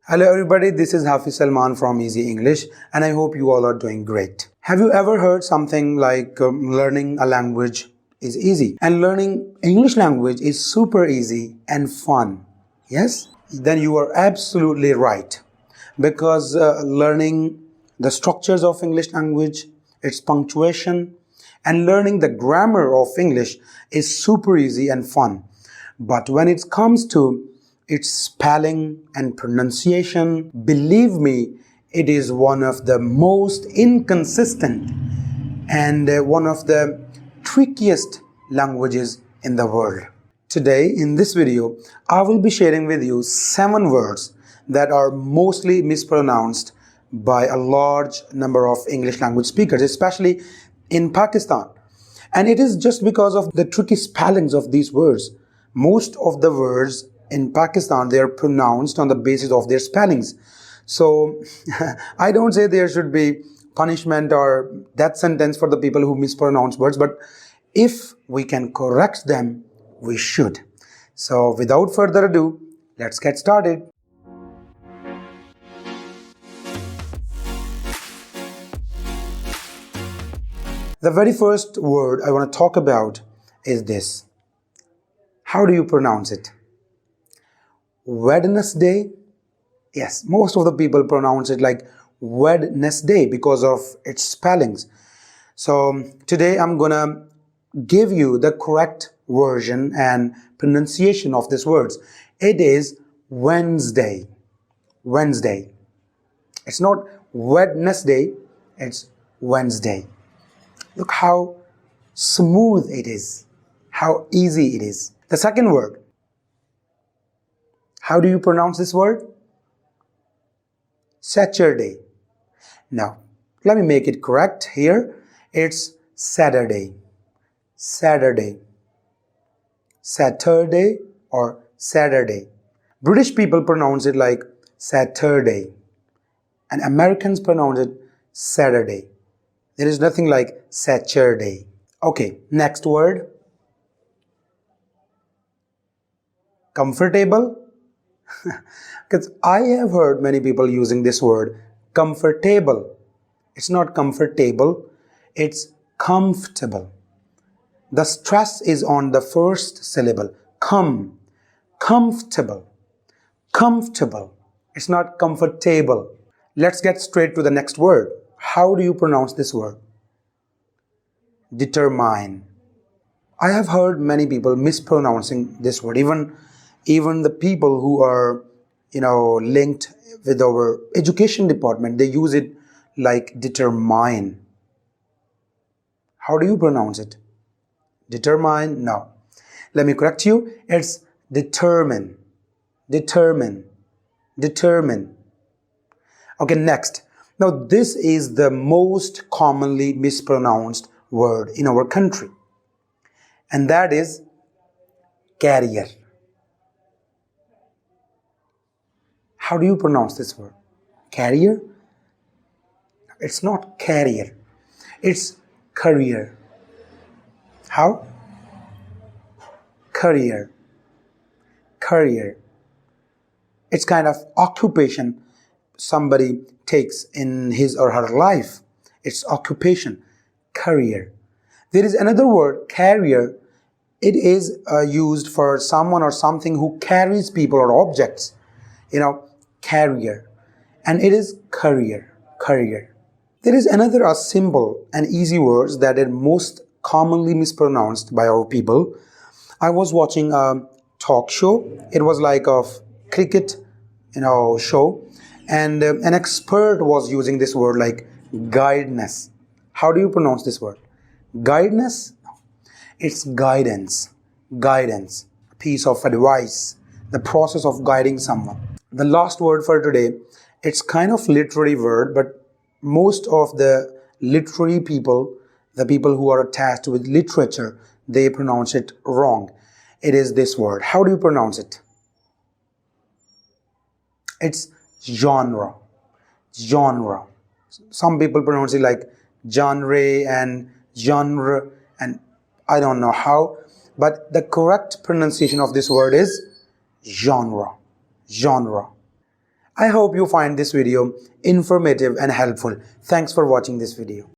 Hello everybody, this is Hafiz Salman from Easy English and I hope you all are doing great. Have you ever heard something like learning a language is easy and learning English language is super easy and fun? Yes? Then you are absolutely right because learning the structures of English language, its punctuation and learning the grammar of English is super easy and fun. But when it comes to its spelling and pronunciation, believe me, it is one of the most inconsistent and one of the trickiest languages in the world. Today, in this video, I will be sharing with you 7 words that are mostly mispronounced by a large number of English language speakers, especially in Pakistan. And it is just because of the tricky spellings of these words. Most of the words in Pakistan, they are pronounced on the basis of their spellings. So I don't say there should be punishment or death sentence for the people who mispronounce words, but if we can correct them, we should. So without further ado, let's get started. The very first word I want to talk about is this. How do you pronounce it? Wednesday? Yes, most of the people pronounce it like Wednesday because of its spellings. So today I'm gonna give you the correct version and pronunciation of these words. It is Wednesday. Wednesday. It's not Wednesday, it's Wednesday. Look how smooth it is, how easy it is. The second word. How do you pronounce this word? Saturday. Now, let me make it correct here. It's Saturday. Saturday. Saturday or Saturday. British people pronounce it like Saturday. And Americans pronounce it Saturday. There is nothing like Saturday. Okay, next word. Comfortable. Because I have heard many people using this word comfortable. It's not comfortable, it's comfortable. The stress is on the first syllable. Comfortable. Comfortable. It's not comfortable. Let's get straight to the next word. How do you pronounce this word? Determine. I have heard many people mispronouncing this word. Even the people who are, linked with our education department, they use it like determine. How do you pronounce it? Determine? No. Let me correct you. It's determine. Determine. Determine. Okay, next. Now, this is the most commonly mispronounced word in our country. And that is carrier. How do you pronounce this word? Carrier? It's not carrier. It's career. How? Career. Career. It's kind of occupation somebody takes in his or her life. It's occupation. Career. There is another word, carrier. It is used for someone or something who carries people or objects. Carrier. And it is career. Career. There is another simple and easy words that are most commonly mispronounced by our people. I was watching a talk show. It was like a cricket, show. And an expert was using this word like guidance. How do you pronounce this word? Guidance? It's guidance. Guidance. A piece of advice. The process of guiding someone. The last word for today, it's kind of literary word, but most of the literary people, the people who are attached with literature, they pronounce it wrong. It is this word. How do you pronounce it? It's genre. Genre. Some people pronounce it like genre and genre, and I don't know how, but the correct pronunciation of this word is genre. Genre. I hope you find this video informative and helpful. Thanks for watching this video.